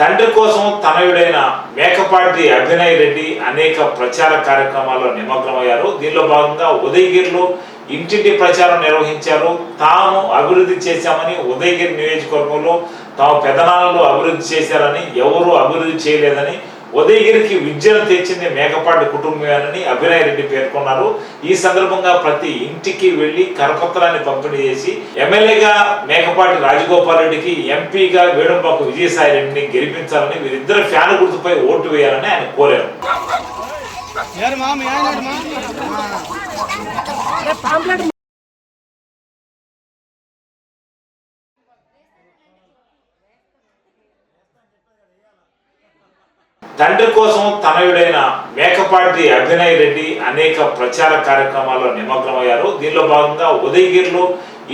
తండ్రి కోసం తనయుడైన మేకపాటి అభినయ్ రెడ్డి అనేక ప్రచార కార్యక్రమాల్లో నిమగ్నమయ్యారు. దీనిలో భాగంగా ఉదయగిరిలో ఇంటింటి ప్రచారం నిర్వహించారు. తాము అభివృద్ధి చేశామని, ఉదయగిరి నియోజకవర్గంలో తాము పెదనాన్నలు అభివృద్ధి చేశారని, ఎవరు అభివృద్ధి చేయలేదని, ఉదయగిరికి విద్యను తెచ్చింది మేకపాటి కుటుంబమేనని అభినయ్ రెడ్డి పేర్కొన్నారు. ఈ సందర్భంగా ప్రతి ఇంటికి వెళ్లి కరపత్రాన్ని పంపిణీ చేసి ఎమ్మెల్యేగా మేకపాటి రాజగోపాల్ రెడ్డికి, ఎంపీగా వేణుంబాకు విజయసాయి రెడ్డిని గెలిపించాలని, వీరిద్దరు ఫ్యాన్ గుర్తుపై ఓటు వేయాలని ఆయన కోరారు. తండ్రి కోసం తనయుడైన మేకపాటి అభినయ్ రెడ్డి అనేక ప్రచార కార్యక్రమాల్లో నిమగ్నమయ్యారు. దీనిలో భాగంగా ఉదయగిరిలో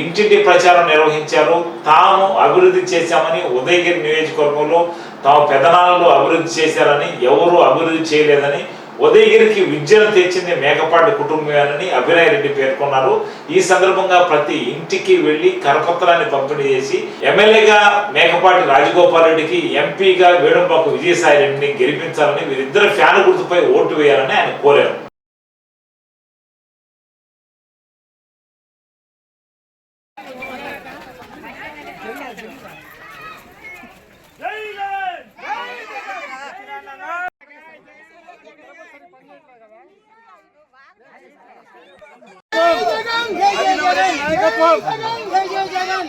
ఇంటింటి ప్రచారం నిర్వహించారు. తాము అభివృద్ధి చేశామని, ఉదయగిరి నియోజకవర్గంలో తాము పెదనాన్నలు అభివృద్ధి చేశారని, ఎవరు అభివృద్ధి చేయలేదని, ఉదయగిరికి విద్యను తెచ్చింది మేకపాటి కుటుంబమేనని అభినయ్ రెడ్డి పేర్కొన్నారు. ఈ సందర్భంగా ప్రతి ఇంటికి వెళ్లి కరపత్రాన్ని పంపిణీ చేసి ఎమ్మెల్యేగా మేకపాటి రాజగోపాల్ రెడ్డికి, ఎంపీగా వేణుంబాకు విజయసాయి రెడ్డిని గెలిపించాలని, వీరిద్దరు ఫ్యాన్ గుర్తుపై ఓటు వేయాలని ఆయన కోరారు. జై జగన్ జై జగన్ జై జగన్